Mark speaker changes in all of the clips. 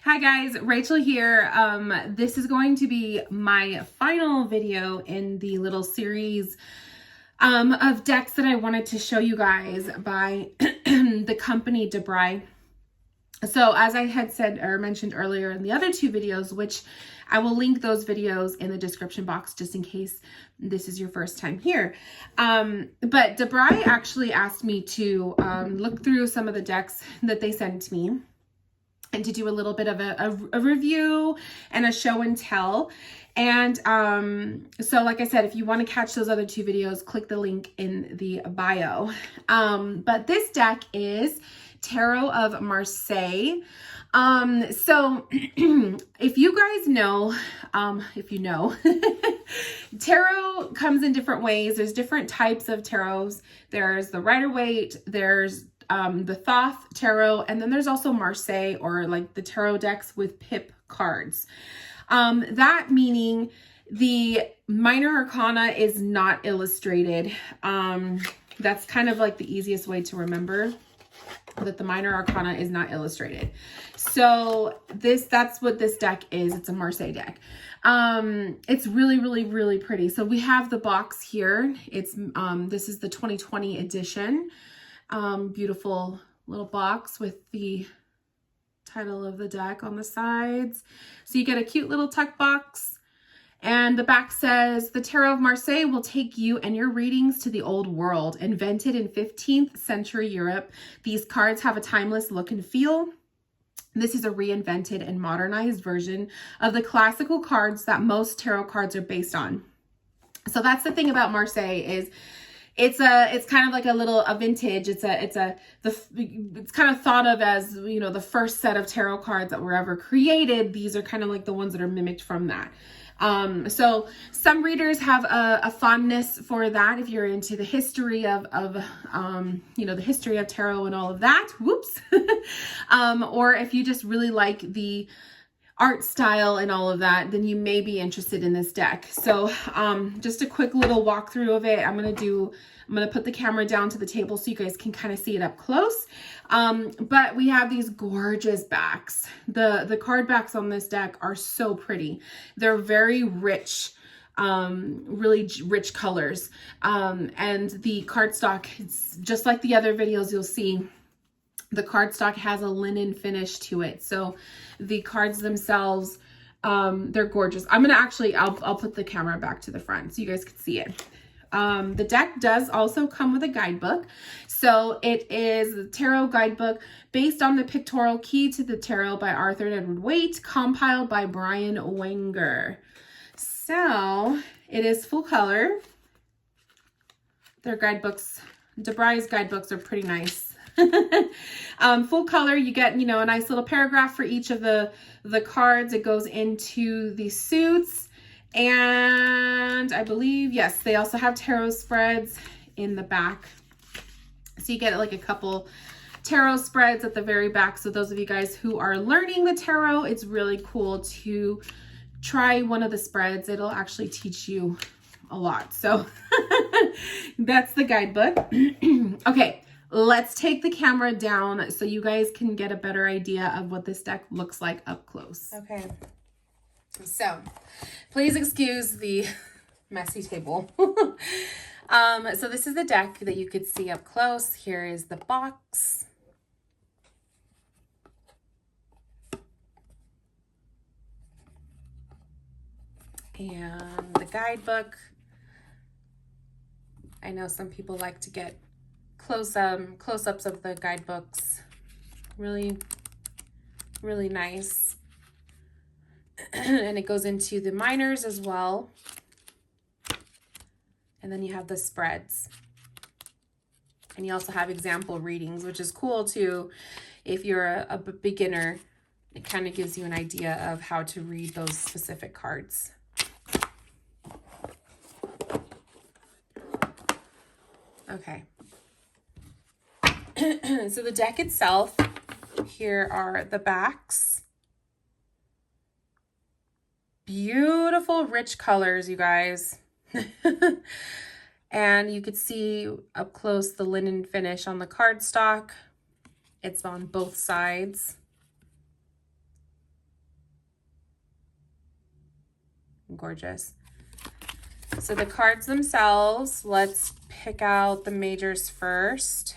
Speaker 1: Hi guys, Rachel here. This is going to be my final video in the little series of decks that I wanted to show you guys by the company Brigh. So as I had said or mentioned earlier in the other two videos, which I will link those videos in the description box just in case this is your first time here. But Brigh actually asked me to look through some of the decks that they sent me and to do a little bit of a review and a show and tell. And so like I said, if you want to catch those other two videos, click the link in the bio. But this deck is Tarot of Marseille. So if you guys know, tarot comes in different ways. There's different types of tarots. There's the Rider-Waite, there's the Thoth tarot, and then there's also Marseille, or like the tarot decks with pip cards. That meaning the minor arcana is not illustrated. That's kind of like the easiest way to remember that the minor arcana is not illustrated. So that's what this deck is. It's a Marseille deck. It's really pretty. So we have the box here. It's this is the 2020 edition. Beautiful little box with the title of the deck on the sides. So you get a cute little tuck box, and the back says, "The Tarot of Marseille will take you and your readings to the old world. Invented in 15th century Europe, these cards have a timeless look and feel. This is a reinvented and modernized version of the classical cards that most tarot cards are based on." So that's the thing about Marseille is it's kind of like a vintage. It's kind of thought of as, you know, the first set of tarot cards that were ever created. These are kind of like the ones that are mimicked from that. So some readers have a fondness for that if you're into the history of you know, the history of tarot and all of that. Whoops. Or if you just really like the art style and all of that, then you may be interested in this deck. So just a quick little walkthrough of it. I'm gonna put the camera down to the table so you guys can kind of see it up close. But we have these gorgeous backs. The card backs on this deck are so pretty. They're very rich, really rich colors. And the cardstock, it's just like the other videos you'll see, the cardstock has a linen finish to it. So the cards themselves, they're gorgeous. I'll put the camera back to the front so you guys can see it. The deck does also come with a guidebook. So it is the tarot guidebook based on the pictorial Key to the Tarot by Arthur and Edward Waite, compiled by Brian Wenger. So it is full color. Their guidebooks, Brigh's guidebooks are pretty nice. Full color. You get, you know, a nice little paragraph for each of the cards. It goes into the suits, and I believe, yes, they also have tarot spreads in the back. So you get like a couple tarot spreads at the very back. So those of you guys who are learning the tarot, it's really cool to try one of the spreads. It'll actually teach you a lot. So that's the guidebook. Okay. Let's take the camera down so you guys can get a better idea of what this deck looks like up close. Okay, so please excuse the messy table. So this is the deck that you could see up close. Here is the box. And the guidebook. I know some people like to get close-ups of the guidebooks. Really nice. And it goes into the minors as well. And then you have the spreads. And you also have example readings, which is cool too. If you're a beginner, it kind of gives you an idea of how to read those specific cards. Okay. So the deck itself, here are the backs. Beautiful, rich colors, you guys. And you could see up close the linen finish on the cardstock. It's on both sides. gorgeous. So the cards themselves, let's pick out the majors first.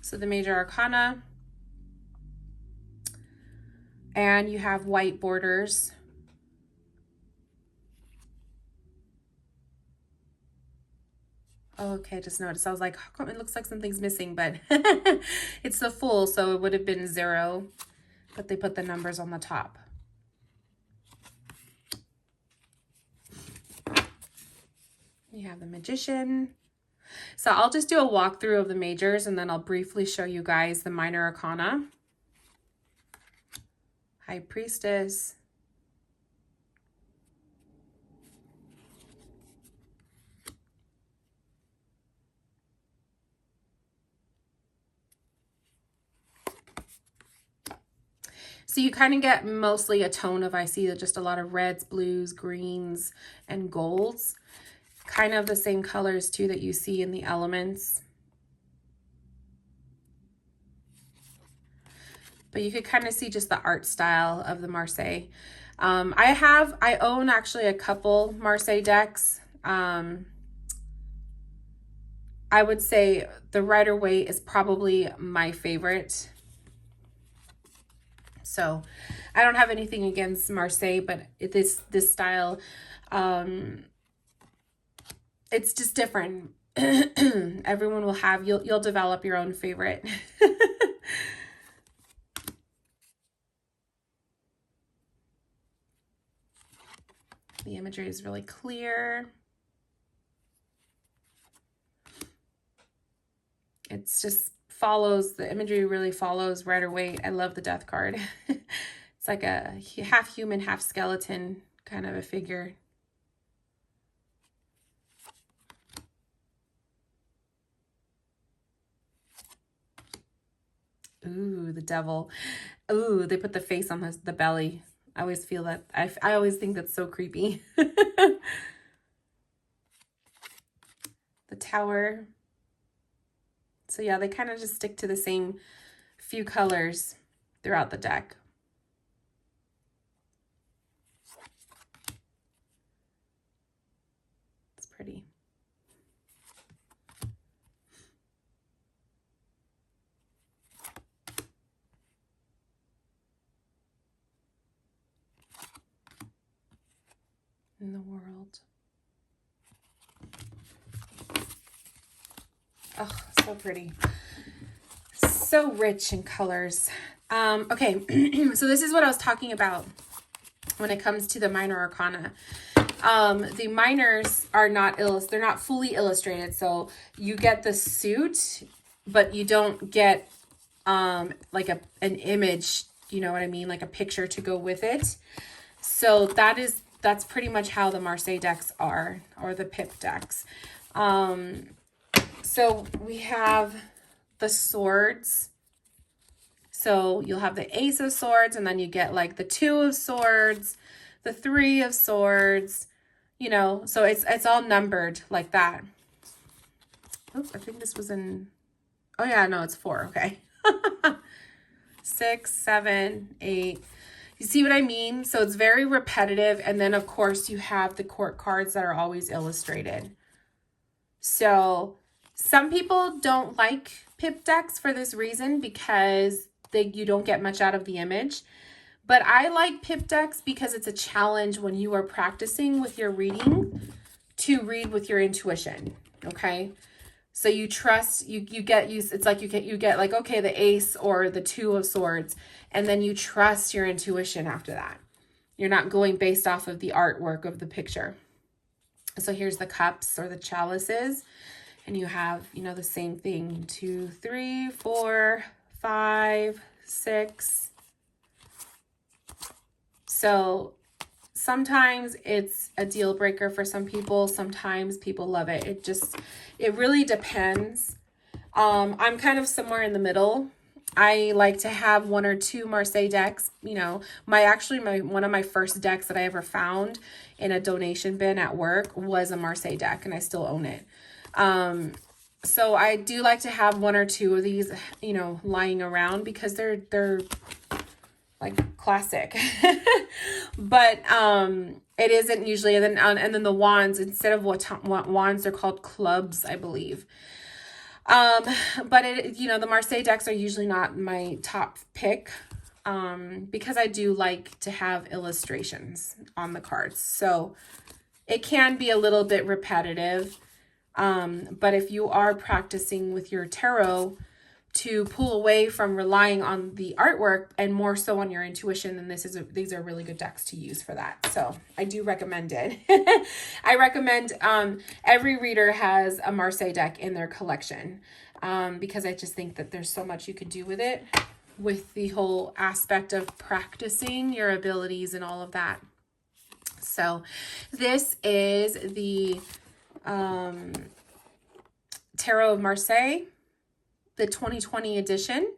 Speaker 1: So the major arcana, and you have white borders. Oh, okay, just noticed. I was like, how come it looks like something's missing? But it's the Fool, so it would have been 0, but they put the numbers on the top. You have the Magician. So I'll just do a walkthrough of the majors, and then I'll briefly show you guys the minor arcana. High Priestess. So you kind of get mostly a tone of, I see just a lot of reds, blues, greens, and golds. Kind of the same colors too that you see in the elements. But you could kind of see just the art style of the Marseille. I own actually a couple Marseille decks. I would say the Rider-Waite is probably my favorite. So I don't have anything against Marseille, but this style, it's just different. Everyone will have, you'll develop your own favorite. The imagery is really clear. It's just follows, the imagery really follows Rider-Waite. I love the Death card. It's like a half human, half skeleton kind of a figure. Ooh, the Devil. Ooh, they put the face on the belly. I always feel that. I always think that's so creepy. The Tower. So yeah, they kind of just stick to the same few colors throughout the deck. It's pretty. In the world. Oh, so pretty. So rich in colors. Okay, so this is what I was talking about when it comes to the minor arcana. The minors are not they're not fully illustrated. So you get the suit, but you don't get like an image, you know what I mean? Like a picture to go with it. So that's pretty much how the Marseille decks are, or the Pip decks. So we have the swords. So you'll have the Ace of Swords, and then you get like the 2 of Swords, the 3 of Swords, you know, so it's all numbered like that. Oops, I think this was in, oh yeah, no, it's 4, okay. 6, 7, 8. You see what I mean? So it's very repetitive. And then of course you have the court cards that are always illustrated. So some people don't like Pip decks for this reason, because you don't get much out of the image. But I like Pip decks because it's a challenge when you are practicing with your reading to read with your intuition. Okay. So you trust, you get used, it's like you get like, okay, the Ace or the 2 of Swords, and then you trust your intuition after that. You're not going based off of the artwork of the picture. So here's the cups or the chalices, and you have, you know, the same thing, 2, 3, 4, 5, 6. So sometimes it's a deal breaker for some people. Sometimes people love it. It really depends. I'm kind of somewhere in the middle. I like to have 1 or 2 Marseille decks. You know, one of my first decks that I ever found in a donation bin at work was a Marseille deck, and I still own it. So I do like to have 1 or 2 of these, you know, lying around, because they're like classic. But it isn't usually. And then the wands, instead of wands, they're called clubs, I believe. But the Marseille decks are usually not my top pick, because I do like to have illustrations on the cards. So it can be a little bit repetitive. But if you are practicing with your tarot to pull away from relying on the artwork and more so on your intuition, then these are really good decks to use for that. So I do recommend it. I recommend every reader has a Marseille deck in their collection, because I just think that there's so much you could do with it, with the whole aspect of practicing your abilities and all of that. So this is the Tarot of Marseille, the 2020 edition,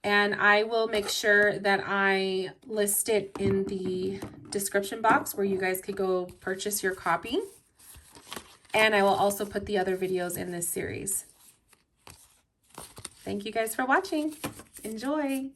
Speaker 1: and I will make sure that I list it in the description box where you guys could go purchase your copy, and I will also put the other videos in this series. Thank you guys for watching. Enjoy.